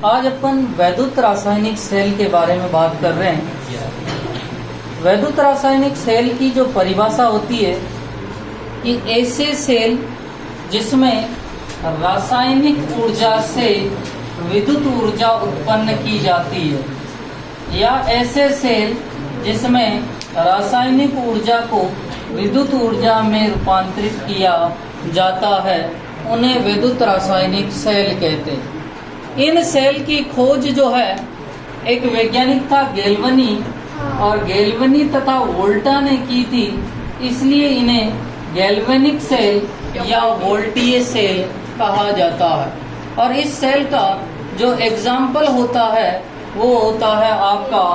आज अपन वैद्युत रासायनिक सेल के बारे में बात कर रहे हैं। वैद्युत रासायनिक सेल की जो परिभाषा होती है कि ऐसे सेल जिसमें रासायनिक ऊर्जा से विद्युत ऊर्जा उत्पन्न की जाती है, या ऐसे सेल जिसमें रासायनिक ऊर्जा को विद्युत ऊर्जा में रूपांतरित किया जाता है, उन्हें विद्युत रासायनिक सेल कहते हैं। इन सेल की खोज जो है एक वैज्ञानिक था गैल्वनी, और गैल्वनी तथा वोल्टा ने की थी, इसलिए इन्हें गैल्वेनिक सेल या वोल्टीय सेल कहा जाता है। और इस सेल का जो एग्जाम्पल होता है वो होता है आपका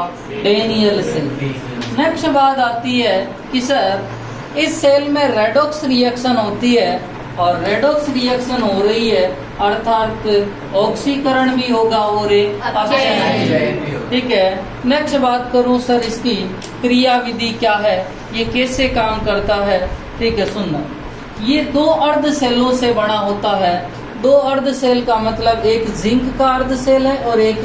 डेनियल सेल। नेक्स्ट बात आती है कि सर इस सेल में रेडॉक्स रिएक्शन होती है, और रेडॉक्स रिएक्शन हो रही है अर्थात ऑक्सीकरण भी होगा और अपचयन। ठीक है, नेक्स्ट बात करूं सर इसकी क्रिया विधि क्या है, ये कैसे काम करता है। ठीक है, सुनना, ये दो अर्ध सेलों से बना होता है। दो अर्ध सेल का मतलब एक जिंक का अर्ध सेल है और एक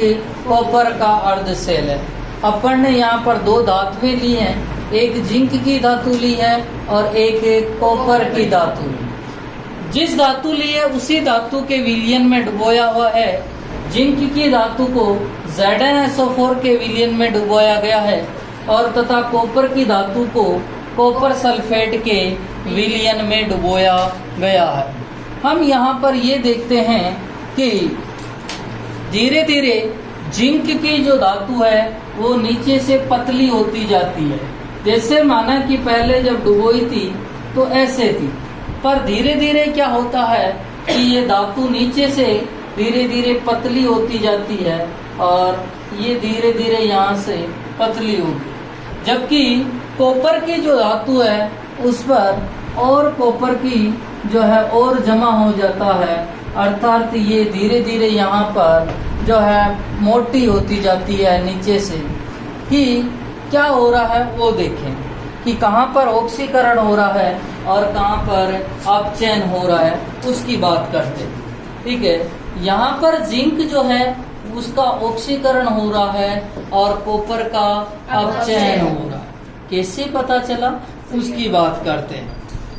कॉपर का अर्ध सेल है। अपन ने यहाँ पर दो धातुएं ली हैं, एक जिंक की धातु ली है और एक कॉपर की धातु। जिस धातु ली है उसी धातु के विलयन में डुबोया हुआ है। जिंक की धातु को ZnSO4 के विलयन में डुबोया गया है, और तथा कॉपर की धातु को कॉपर सल्फेट के विलयन में डुबोया गया है। हम यहाँ पर ये देखते हैं कि धीरे धीरे जिंक की जो धातु है वो नीचे से पतली होती जाती है। जैसे माना कि पहले जब डुबोई थी तो ऐसे थी, पर धीरे धीरे क्या होता है कि ये धातु नीचे से धीरे धीरे पतली होती जाती है, और ये धीरे धीरे यहाँ से पतली होगी। जबकि कॉपर की जो धातु है उस पर और कॉपर की जो है और जमा हो जाता है, अर्थात ये धीरे धीरे यहाँ पर जो है मोटी होती जाती है नीचे से। कि क्या हो रहा है वो देखें कि कहाँ पर ऑक्सीकरण हो रहा है और कहाँ पर अपचयन हो रहा है, उसकी बात करते हैं। ठीक है, यहाँ पर जिंक जो है उसका ऑक्सीकरण हो रहा है और कॉपर का अपचयन हो रहा है। कैसे पता चला उसकी बात करते हैं।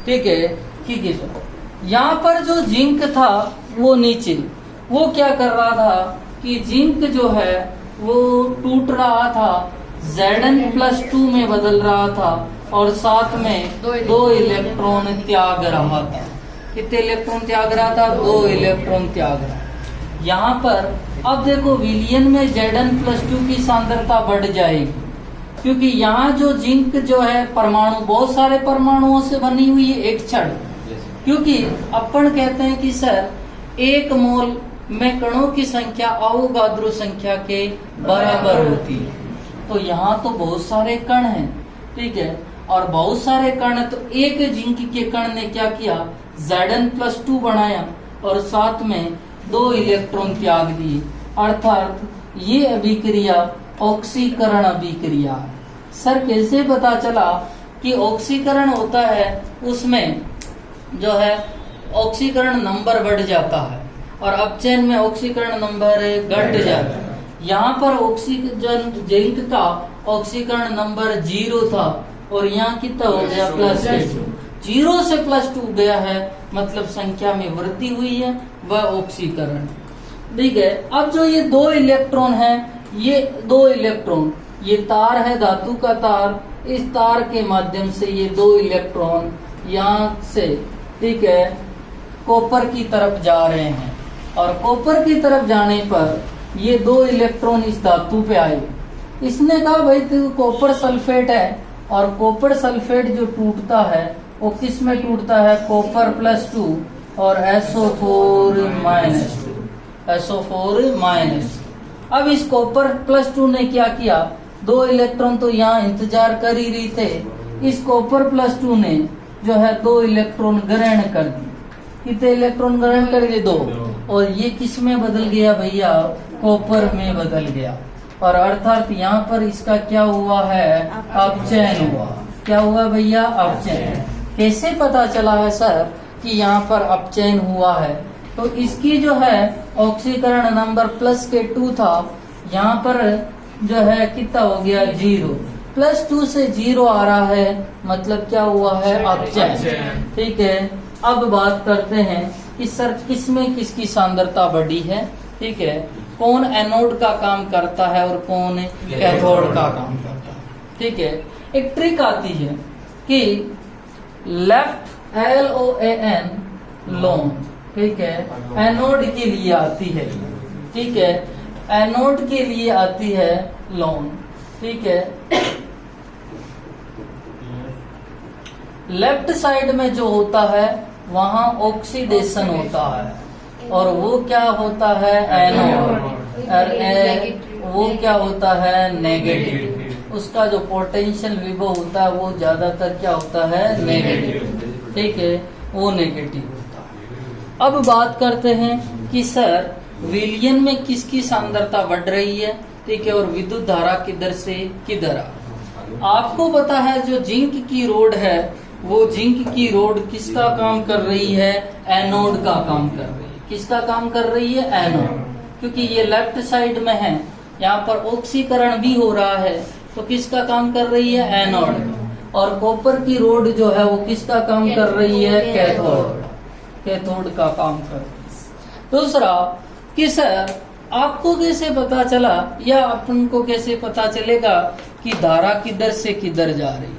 ठीक है, ठीक है सर, यहाँ पर जो जिंक था वो नीचे वो क्या कर रहा था कि जिंक जो है वो टूट रहा था, Zn+2 में बदल रहा था, और साथ में 2 इलेक्ट्रॉन त्याग रहा था। कितने इलेक्ट्रॉन त्याग रहा था? 2 इलेक्ट्रॉन त्याग रहा। यहाँ पर अब देखो विलयन में Zn+2 की सांद्रता बढ़ जाएगी, क्योंकि यहाँ जो जिंक जो है परमाणु बहुत सारे परमाणुओं से बनी हुई है एक क्षण। क्योंकि अपन कहते हैं कि सर 1 मोल में कणों की संख्या अवोगाद्रो संख्या के बराबर होती है, तो यहाँ तो बहुत सारे कण हैं। ठीक है, और बहुत सारे कण, तो एक जिंक के कण ने क्या किया, Zn+2 बनाया और साथ में 2 इलेक्ट्रॉन त्याग दिए, अर्थात ये अभिक्रिया ऑक्सीकरण अभिक्रिया है। सर कैसे पता चला कि ऑक्सीकरण होता है? उसमें जो है ऑक्सीकरण नंबर बढ़ जाता है और अपचयन में ऑक्सीकरण नंबर घट जाता है। यहाँ पर ऑक्सीजन जिंक का ऑक्सीकरण नंबर 0 था और यहाँ कितना हो गया +2। 0 से +2 गया है, मतलब संख्या में वृद्धि हुई है, वह ऑक्सीकरण। ठीक है, अब जो ये 2 इलेक्ट्रॉन है, ये 2 इलेक्ट्रॉन, ये तार है धातु का तार, इस तार के माध्यम से ये 2 इलेक्ट्रॉन यहाँ से, ठीक है, कॉपर की तरफ जा रहे हैं, और कॉपर की तरफ जाने पर ये 2 इलेक्ट्रॉन इस धातु पे आए। इसने कहा भाई तो कॉपर सल्फेट है, और कॉपर सल्फेट जो टूटता है वो किस में टूटता है? कॉपर +2 और SO4-। अब इस कॉपर +2 ने क्या किया, 2 इलेक्ट्रॉन तो यहाँ इंतजार कर ही रही थे, इस कॉपर +2 ने जो है 2 इलेक्ट्रॉन ग्रहण कर दिए। कितने इलेक्ट्रॉन ग्रहण कर दिए? 2, और ये किस में बदल गया भैया? कॉपर में बदल गया, और अर्थात यहाँ पर इसका क्या हुआ है? अपचयन हुआ। क्या हुआ भैया? अपचयन। कैसे पता चला है सर कि यहाँ पर अपचयन हुआ है? तो इसकी जो है ऑक्सीकरण नंबर प्लस के 2 था, यहाँ पर जो है कितना हो गया 0, +2 से 0 आ रहा है, मतलब क्या हुआ है अपचयन। ठीक है, अब बात करते हैं कि सर किसमें किसकी सांद्रता बढ़ी है। ठीक है, कौन एनोड का काम करता है और कौन कैथोड का काम करता है। ठीक है, एक ट्रिक आती है कि लेफ्ट LOAN लोन, ठीक है, एनोड के लिए आती है। ठीक है, एनोड के लिए आती है लोन। ठीक है, लेफ्ट साइड में जो होता है वहां ऑक्सीडेशन होता है और वो क्या होता है एनोड, और वो क्या होता है नेगेटिव। उसका जो पोटेंशियल विभव होता है वो ज्यादातर क्या होता है नेगेटिव। ठीक है, वो नेगेटिव होता है। अब बात करते हैं कि सर विलयन में किसकी सांद्रता बढ़ रही है। ठीक है, और विद्युत धारा किधर से किधर आ। आपको पता है जो जिंक की रोड है वो जिंक की रोड किसका काम कर रही है, एनोड का काम कर रही है। किसका काम कर रही है, एनोड, क्योंकि ये लेफ्ट साइड में है, यहाँ पर ऑक्सीकरण भी हो रहा है, तो किसका काम कर रही है, एनोड। और कॉपर की रोड जो है वो किसका काम कर रही है, कैथोड, कैथोड का काम कर रही है। दूसरा कि सर आपको कैसे पता चला या अपन को कैसे पता चलेगा कि धारा किधर से किधर जा रही है।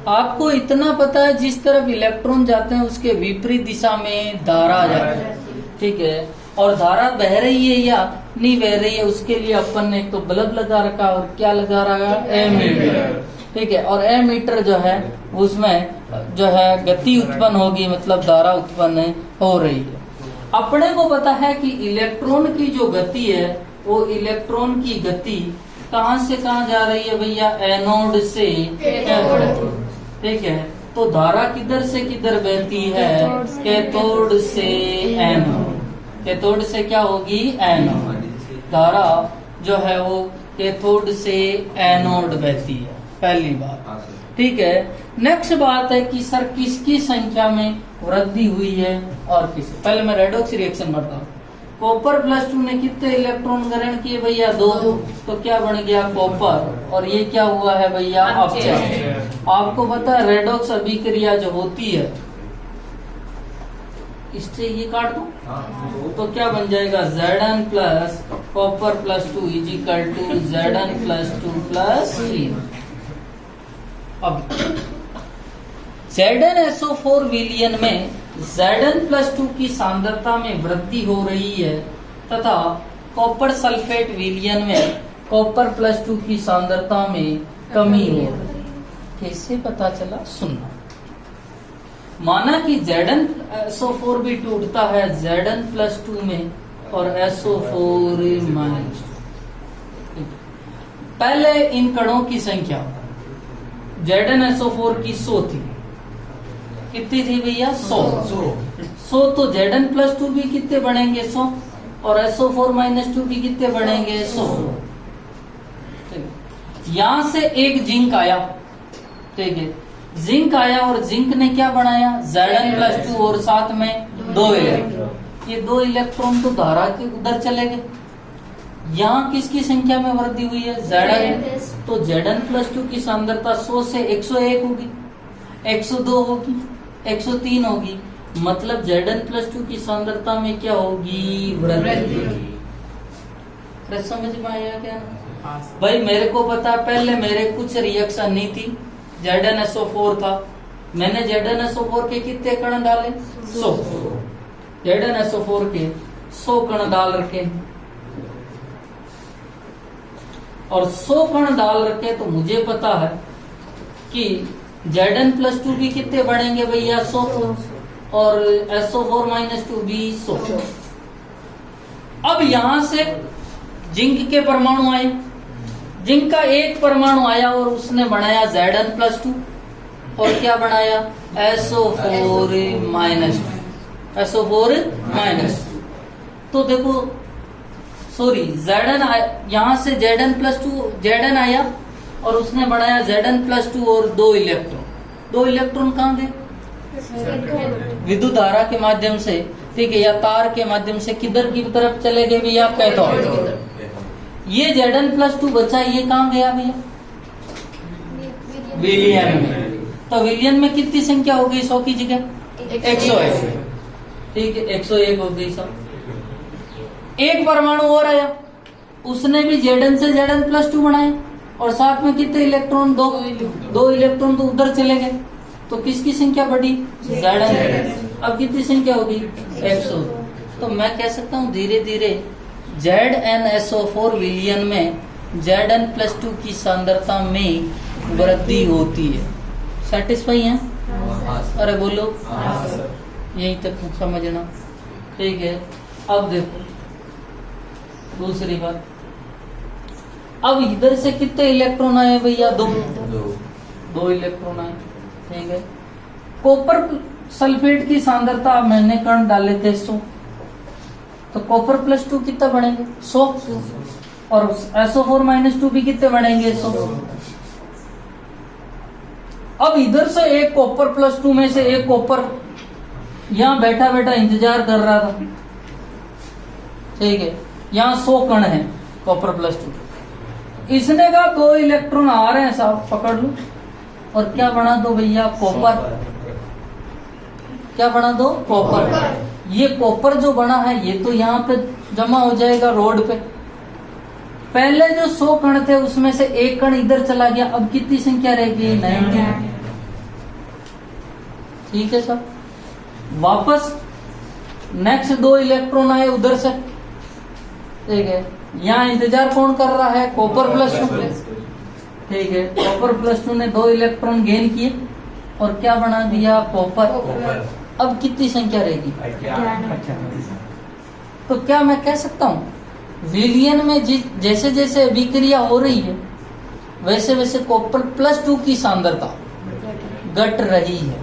आपको इतना पता है जिस तरफ इलेक्ट्रॉन जाते हैं उसके विपरीत दिशा में धारा जाती है। ठीक है, और धारा बह रही है या नहीं बह रही है उसके लिए अपन ने एक तो बल्ब लगा रखा और क्या लगा रखा है, एमीटर। ठीक है, और एमीटर जो है उसमें जो है गति उत्पन्न होगी, मतलब धारा उत्पन्न हो रही है। अपने को पता है कि इलेक्ट्रॉन की जो गति है वो इलेक्ट्रॉन की गति कहाँ से कहाँ जा रही है भैया, एनोड से कैथोड। ठीक है, तो धारा किधर से किधर बहती है, कैथोड से एनोड। कैथोड से क्या होगी, एनोड। धारा जो है वो कैथोड से एनोड बहती है, पहली बात। ठीक है, नेक्स्ट बात है कि सर किसकी संख्या में वृद्धि हुई है और किस। पहले मैं रेडॉक्स रिएक्शन बढ़ता हूँ। कॉपर +2 ने कितने इलेक्ट्रॉन ग्रहण किए भैया, 2, तो क्या बन गया कॉपर, और ये क्या हुआ है भैया अपचयन। आपको पता है रेडॉक्स अभिक्रिया जो होती है, इससे ये काट दो तो क्या बन जाएगा, Zn plus copper +2 is equal to Zn +2 plus 3। अब ZnSO4 विलयन में Zn+2 की सांद्रता में वृद्धि हो रही है तथा कॉपर सल्फेट विलयन में कॉपर +2 की सांद्रता में कमी हो रही है। कैसे पता चला, सुनना। माना कि ZnSO4 भी टूटता है Zn+2 में और SO4 -2। पहले इन कणों की संख्या ZnSO4 की 100 थी। कितनी थी भैया, 100। तो Zn+2 भी कितने बनेंगे, 100, और SO4 -2 भी कितने बनेंगे, 100। यहां से एक जिंक आया। ठीक है, जिंक आया और जिंक ने क्या बनाया, Zn+2 और साथ में 2 इलेक्ट्रॉन। ये 2 इलेक्ट्रॉन तो धारा के उधर चले गए। यहाँ किसकी संख्या में वृद्धि हुई है, Zn। तो Zn+2 की सांद्रता 100 से 101 होगी, 102 होगी, 103 होगी, मतलब Zn+2 की सांद्रता में क्या होगी, वृद्धि। समझ में आया क्या भाई। मेरे को पता, पहले मेरे कुछ रिएक्शन नहीं थी, ZnSO4 था, मैंने ZnSO4 के कितने कण डाले, 100। ZnSO4 के 100 कण डाल रखे और 100 कण डाल रखे, तो मुझे पता है कि Zn+2 भी कितने बढ़ेंगे भैया, 100, और SO4 -2 भी 100। अब यहां से जिंक के परमाणु आए, जिंक का एक परमाणु आया और उसने बनाया Zn+2 और क्या बनाया, SO4 -2। तो देखो सॉरी, यहां से Zn आया और उसने बनाया Zn+2 और 2 इलेक्ट्रॉन। 2 इलेक्ट्रॉन कहाँ गए, विद्युत धारा के माध्यम से ठीक है, या तार के माध्यम से किधर की तरफ चले गए भैया, कैथोड। ये Zn+2 बचा, ये कहाँ गया भैया, विलियन में। तो विलियन में कितनी संख्या हो गई 100 की जगह, 101। ठीक है, 101 हो गई सब। एक परमाणु और आया, उसने भी Zn से Zn+2 बनाए, और साथ में कितने इलेक्ट्रॉन, दो इलेक्ट्रॉन तो उधर चले गए, तो किसकी संख्या बढ़ी, Zn। अब कितनी संख्या होगी, 100। तो मैं कह सकता हूँ धीरे धीरे ZnSO4 विलियन में Zn+2 की सांद्रता में वृद्धि होती है। सेटिस्फाई है? अरे बोलो, यहीं तक समझना। ठीक है, अब देखो दूसरी बात, अब इधर से कितने इलेक्ट्रॉन आए भैया, दो इलेक्ट्रॉन आए। ठीक है, कॉपर सल्फेट की सांद्रता मैंने कण डाले थे 100, तो कॉपर +2 कितना बनेंगे, 100, और SO4-2 भी कितने बनेंगे, 100। अब इधर से एक कॉपर +2 में से एक कॉपर यहां बैठा बैठा इंतजार कर रहा था। ठीक है, यहां 100 कण है कॉपर +2। इसने कहा 2 इलेक्ट्रॉन आ रहे हैं साहब, पकड़ लो, और क्या बना दो भैया, कॉपर। क्या बना दो, कॉपर। ये कॉपर जो बना है ये तो यहाँ पे जमा हो जाएगा रोड पे। पहले जो 100 कण थे उसमें से एक कण इधर चला गया, अब कितनी संख्या रहेगी, 90। ठीक है सर, वापस नेक्स्ट 2 इलेक्ट्रॉन आए उधर से। ठीक है, यहाँ इंतजार कौन कर रहा है, कॉपर +2। ठीक है, कॉपर +2 ने 2 इलेक्ट्रॉन गेन किए और क्या बना दिया, कॉपर। अब कितनी संख्या रहेगी, तो क्या मैं कह सकता हूँ विलियन में जैसे जैसे अभिक्रिया हो रही है वैसे वैसे कॉपर +2 की सांद्रता घट रही है।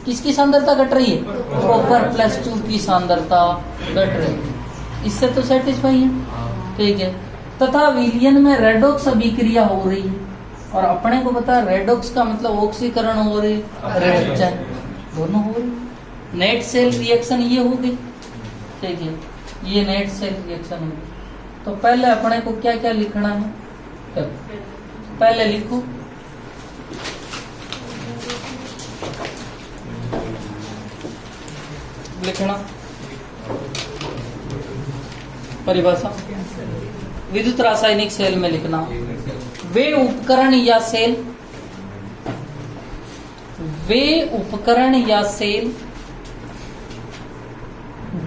किसकी सांद्रता घट रही है, कॉपर +2 की सांद्रता घट रही है। इससे तो सेटिस्फाई है। ठीक है, तथा विलियन में रेडॉक्स अभिक्रिया हो रही है, और अपने को पता है रेडॉक्स का मतलब ऑक्सीकरण हो रही, रिडक्शन दोनों हो रही। नेट सेल रिएक्शन ये हो गई। ठीक है, ये नेट सेल रिएक्शन हो गई। तो पहले अपने को क्या क्या लिखना है, पहले लिखो लिखना परिभाषा विद्युत रासायनिक सेल में लिखना, वे उपकरण या सेल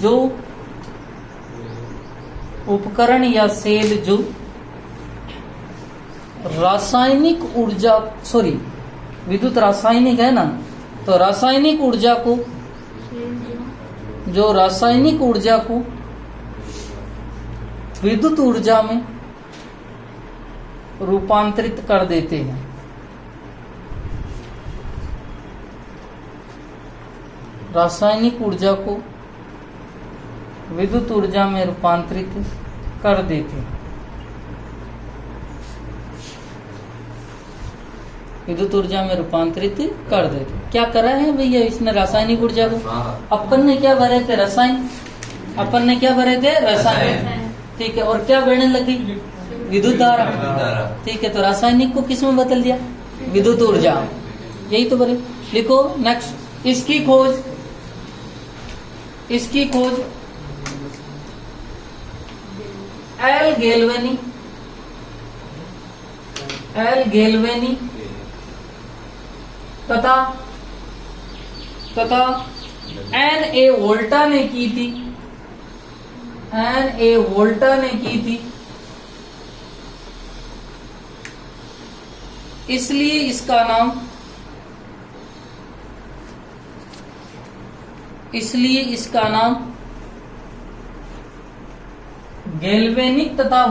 जो उपकरण या सेल जो रासायनिक ऊर्जा विद्युत रासायनिक है ना, तो रासायनिक ऊर्जा को विद्युत ऊर्जा में रूपांतरित कर देते हैं। रासायनिक ऊर्जा को विद्युत ऊर्जा में रूपांतरित कर देते हैं। विद्युत ऊर्जा में रूपांतरित कर देते। क्या करा है भैया इसने रासायनिक ऊर्जा को, अपन ने क्या भरे थे, रसायन। ठीक है, और क्या बढ़ने लगी, विद्युत धारा। ठीक है, तो रासायनिक को किस में बदल दिया, विद्युत ऊर्जा। यही तो भरे। लिखो नेक्स्ट, इसकी खोज एल गैल्वेनी तथा N.A. वोल्टा ने की थी। इसलिए इसका नाम गैल्वेनिक तथा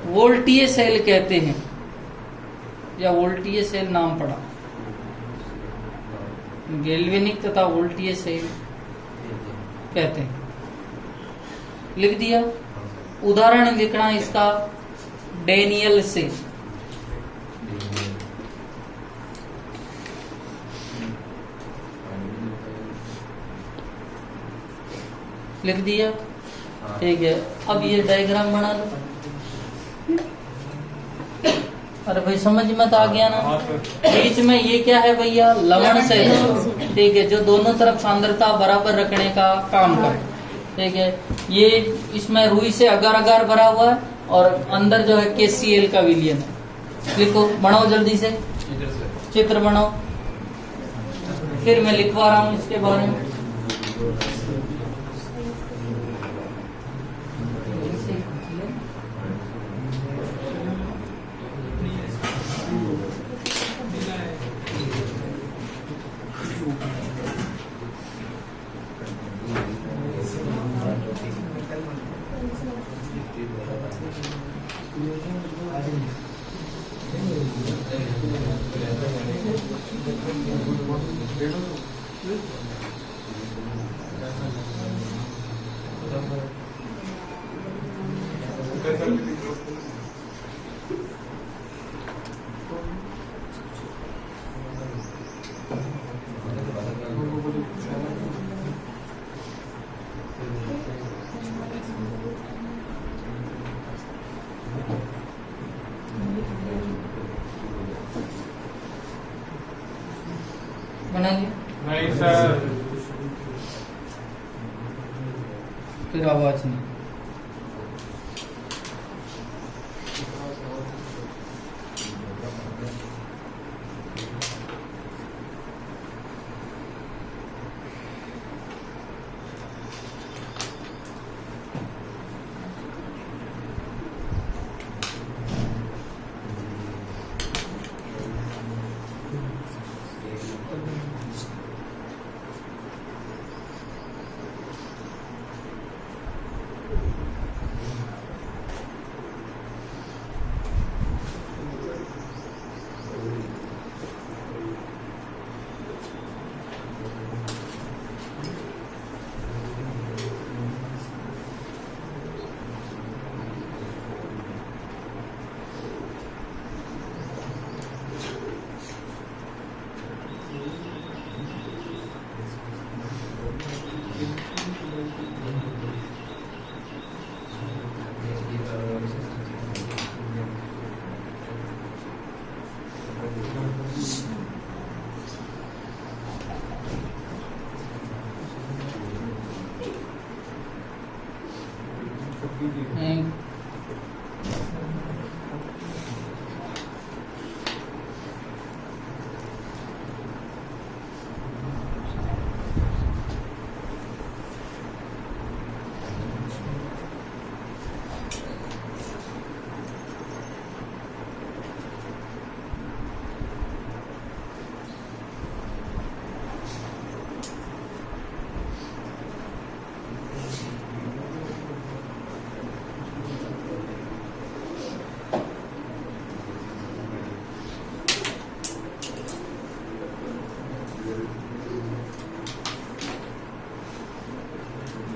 वोल्टीय सेल कहते हैं, या वोल्टीय सेल नाम पड़ा। गैल्वेनिक तथा वोल्टीय सेल कहते हैं, लिख दिया। उदाहरण लिखना इसका डेनियल से। लिख दिया, ठीक है। अब ये डायग्राम बना लो। अरे भाई समझ में तो आ गया ना। बीच में ये क्या है भैया, लवण से, ठीक है, जो दोनों तरफ सांद्रता बराबर रखने का काम करे, ठीक है। ये इसमें रुई से अगर अगर भरा हुआ है और अंदर जो है KCl का विलयन है। लिखो, बनाओ जल्दी से, चित्र बनाओ, फिर मैं लिखवा रहा हूँ इसके बारे में। बना लिया? नहीं सर। फिर आवाज नहीं।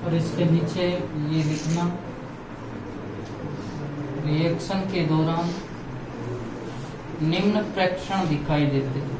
और इसके नीचे ये लिखना, रिएक्शन के दौरान निम्न प्रेक्षण दिखाई देते हैं।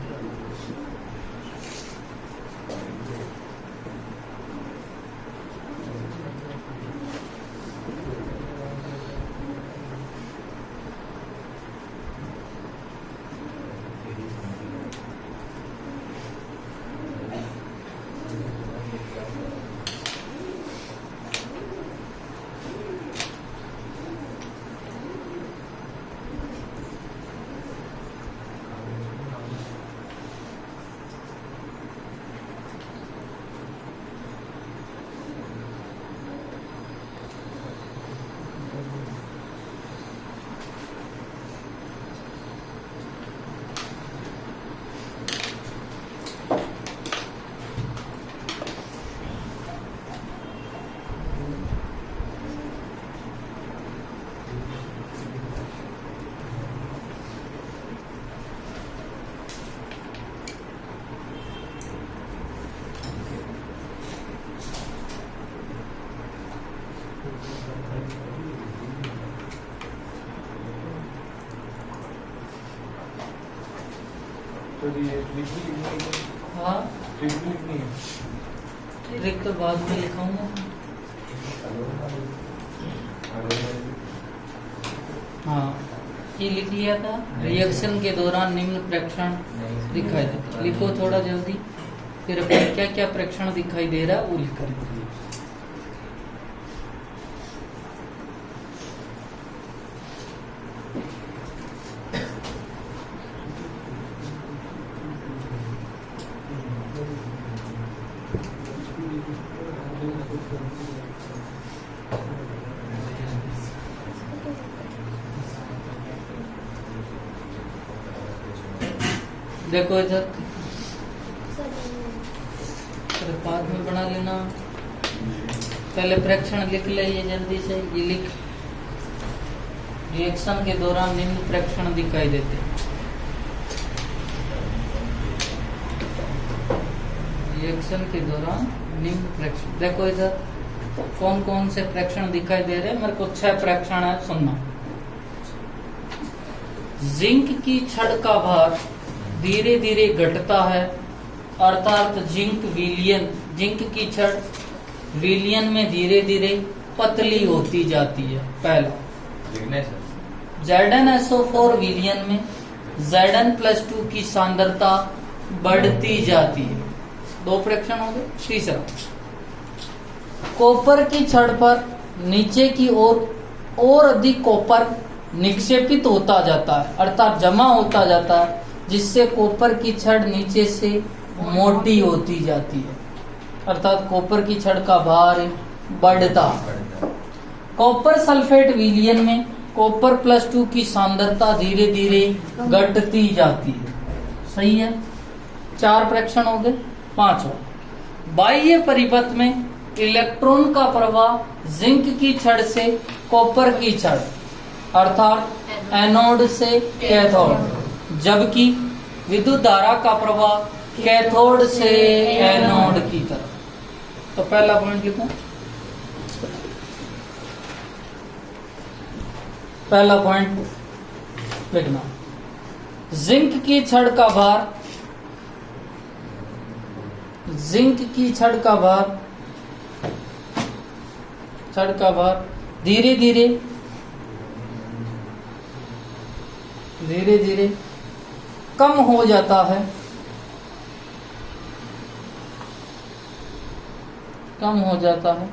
हाँ ट्रिक तो बाद में लिखाऊंगा। हाँ ये लिख लिया था। रिएक्शन के दौरान निम्न प्रेक्षण दिखाई देता। लिखो थोड़ा जल्दी, फिर अपन क्या क्या प्रेक्षण दिखाई दे रहा है वो लिख कर। देखो इधर बाद में बना लेना, पहले प्रेक्षण लिख ले ये जल्दी से। ये लिख, रिएक्शन के दौरान निम्न प्रेक्षण दिखाई देते। रिएक्शन के दौरान निम्न प्रेक्षण, देखो इधर कौन कौन से प्रेक्षण दिखाई दे रहे हैं। मेरे को 6 प्रेक्षण है, सुनना। जिंक की छड़ का भार धीरे धीरे घटता है, अर्थात जिंक विलयन, जिंक की छड़ विलयन में धीरे धीरे पतली होती जाती है। पहला ZnSO4 विलयन में Zn+2 की सांद्रता बढ़ती जाती है। 2 प्रेक्षण हो गए। तीसरा, कॉपर की छड़ पर नीचे की ओर और अधिक कॉपर निक्षेपित होता जाता है, अर्थात जमा होता जाता है, जिससे कॉपर की छड़ नीचे से मोटी होती जाती है, अर्थात कॉपर की छड़ का भार बढ़ता। कॉपर सल्फेट विलयन में कॉपर+2 की सांद्रता धीरे धीरे घटती जाती है। सही है। 4 प्रेक्षण हो गए। 5वां, बाह्य परिपथ में इलेक्ट्रॉन का प्रवाह जिंक की छड़ से कॉपर की छड़, अर्थात एनोड से कैथोड, जबकि विद्युत धारा का प्रवाह कैथोड से एनोड की तरफ। तो पहला पॉइंट लिखो। पहला पॉइंट लिखना, जिंक की छड़ का भार, जिंक की छड़ का भार, छड़ का भार धीरे धीरे धीरे धीरे कम हो जाता है, कम हो जाता है,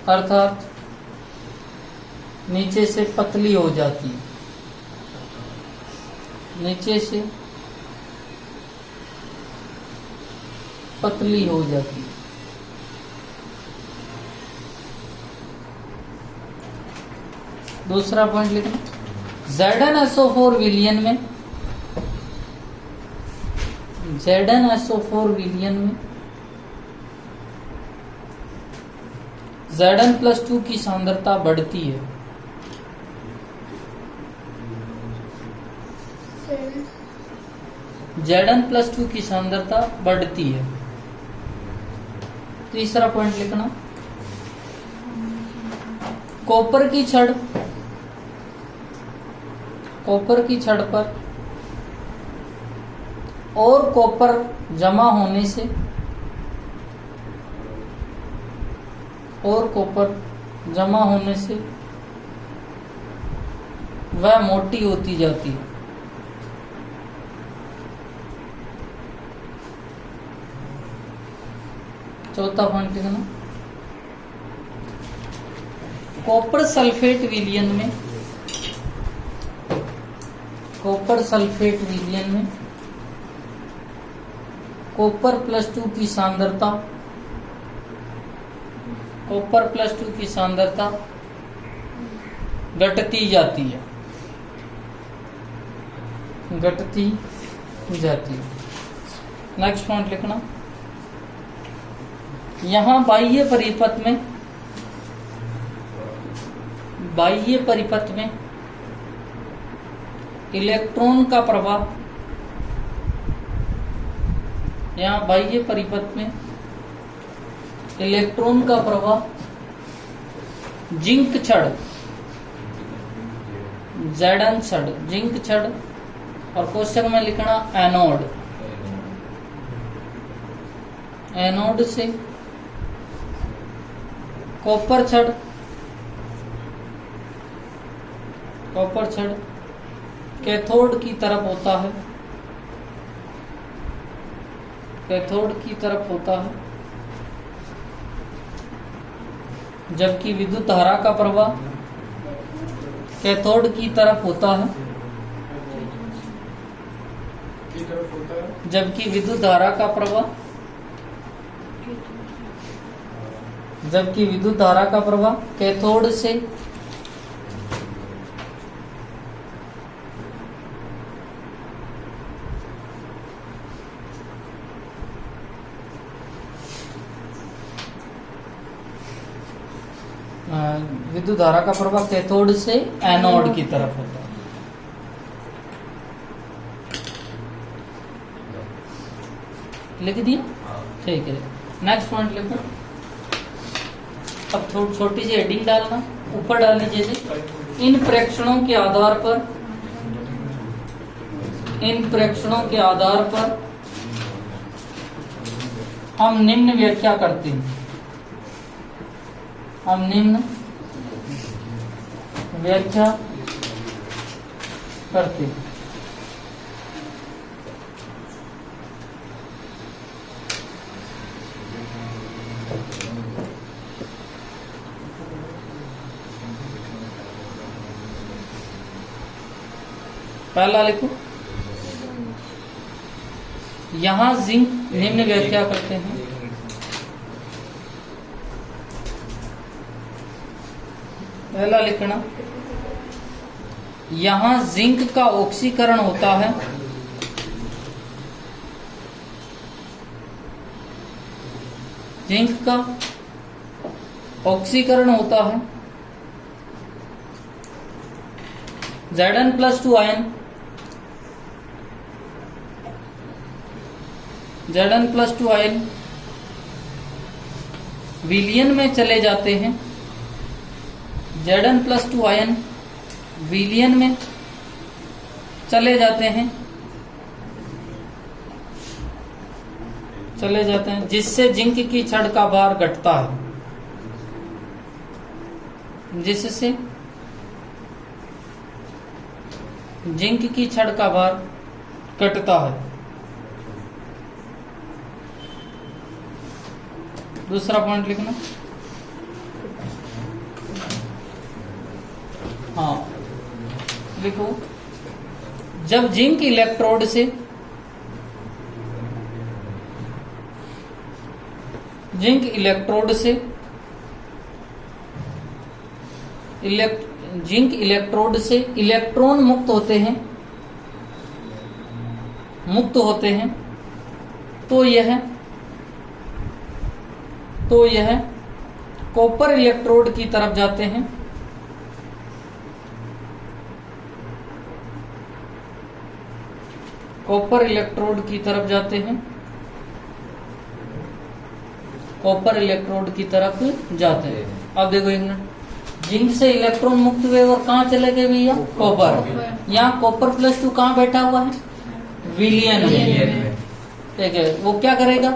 अर्थात नीचे से पतली हो जाती है, नीचे से पतली हो जाती है। दूसरा पॉइंट लिखना, ZnSO4 विलयन में, ZnSO4 विलयन में Zn+2 की सांद्रता बढ़ती है। Zn+2 की सांद्रता बढ़ती है। तीसरा पॉइंट लिखना, कॉपर की छड़, कॉपर की छड़ पर और कॉपर जमा होने से, और कॉपर जमा होने से वह मोटी होती जाती है। चौथा पॉइंट लिखना, कॉपर सल्फेट विलयन में, कॉपर सल्फेट विलयन में कॉपर+2 की सांद्रता, कॉपर+2 की सांद्रता घटती जाती है, घटती जाती है। नेक्स्ट पॉइंट लिखना, यहां बाह्य परिपथ में, बाह्य परिपथ में इलेक्ट्रॉन का प्रवाह, यहां बाह्य परिपथ में इलेक्ट्रॉन का प्रवाह जिंक छड़, Zn छड़, जिंक छड़ और कोष्ठक में लिखना एनोड। एनोड से कॉपर छड़ कैथोड की तरफ होता है, कैथोड की तरफ होता है, जबकि विद्युत धारा का प्रवाह कैथोड की तरफ होता है, जबकि विद्युत धारा का प्रवाह कैथोड से विद्युत धारा का प्रवाह कैथोड से एनोड की तरफ होता है। लिख दिया? ठीक है, नेक्स्ट पॉइंट लिखो। अब छोटी सी हेडिंग डालना, ऊपर डालनी चाहिए। इन प्रेक्षणों के आधार पर हम निम्न व्याख्या करते हैं। पहला लिखो, यहां जिंक निम्न व्याख्या करते हैं। पहला लिखना, यहां जिंक का ऑक्सीकरण होता है। जिंक का ऑक्सीकरण होता है Zn+2 आयन, Zn+2 आयन विलयन में चले जाते हैं। Zn+2 आयन विलयन में चले जाते हैं, जिससे जिंक की छड़ का भार घटता है। जिससे जिंक की छड़ का भार घटता है। दूसरा पॉइंट लिखना। हाँ लिखो, जब जिंक इलेक्ट्रोड से इलेक्ट्रॉन मुक्त होते हैं, तो यह कॉपर इलेक्ट्रोड की तरफ जाते हैं। कॉपर इलेक्ट्रोड की तरफ जाते हैं। अब देखो एक मिनट, जिंक से इलेक्ट्रॉन मुक्त हुए और कहाँ चले गए भैया? कॉपर। यहाँ कॉपर+2 कहाँ बैठा हुआ है? विलयन में। ठीक है, वो क्या करेगा?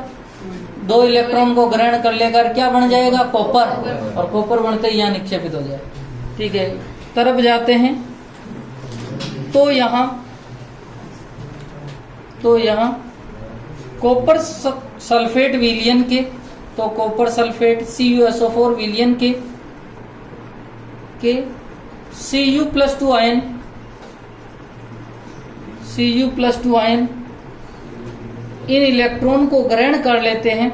2 इलेक्ट्रॉन को ग्रहण कर लेकर क्या बन जाएगा? कॉपर। और कॉपर बनते ही यहाँ निक्षेपित हो जाए। ठीक है, तरफ जाते हैं तो यहाँ कॉपर सल्फेट विलयन के, तो कॉपर सल्फेट CuSO4 विलयन के Cu+2 आयन इन इलेक्ट्रॉन को ग्रहण कर लेते हैं।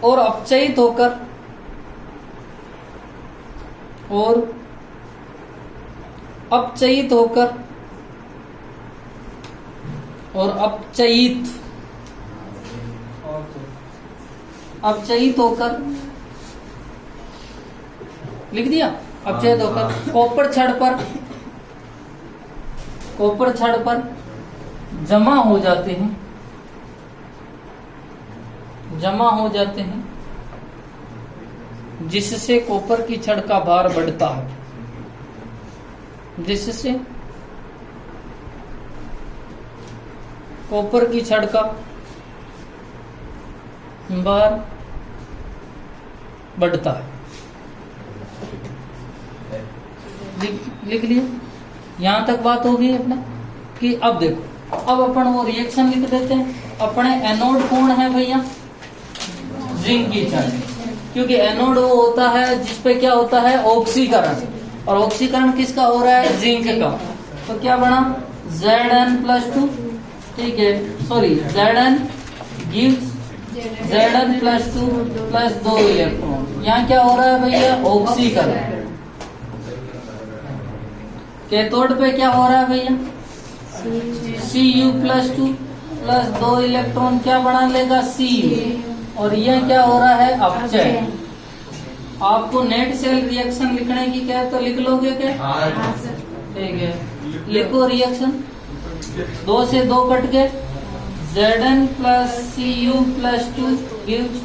और अपचयित होकर लिख दिया। अपचयित होकर कॉपर छड़ पर जमा हो जाते हैं। जमा हो जाते हैं, जिससे कॉपर की छड़ का भार बढ़ता है, जिससे कॉपर की छड़ का भार बढ़ता है। लिख लिए, यहां तक बात हो गई अपने कि अब देखो, अब अपन वो रिएक्शन लिख देते हैं। अपने एनोड कौन है भैया? जिंक की छड़, क्योंकि एनोड वो होता है जिसपे क्या होता है? ऑक्सीकरण, और ऑक्सीकरण किसका हो रहा है? जिंक का। तो क्या बना? Zn+2, ठीक है, sorry Zn gives Zn+2 plus 2 electron. यहाँ क्या हो रहा है भैया? ऑक्सीकरण। कैथोड पे क्या हो रहा है भैया? Cu+2 प्लस 2 इलेक्ट्रॉन क्या बना लेगा? Cu। और यह क्या हो रहा है? अपचय। आपको नेट सेल रिएक्शन लिखने की क्या तो लिख लोगे क्या? ठीक है, लिखो रिएक्शन। 2 से 2 कट गए, Zn+Cu+2 गिव्स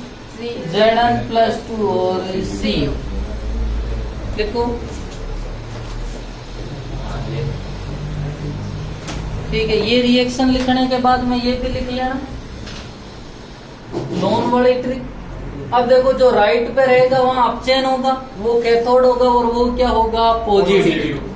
Zn+2 और Cu। लिखो, ठीक है। ये रिएक्शन लिखने के बाद में ये भी लिख लेना, नॉन वाली ट्रिक। अब देखो, जो राइट पे रहेगा वहां अपचयन होगा, वो कैथोड होगा, और वो क्या होगा? पॉजिटिव।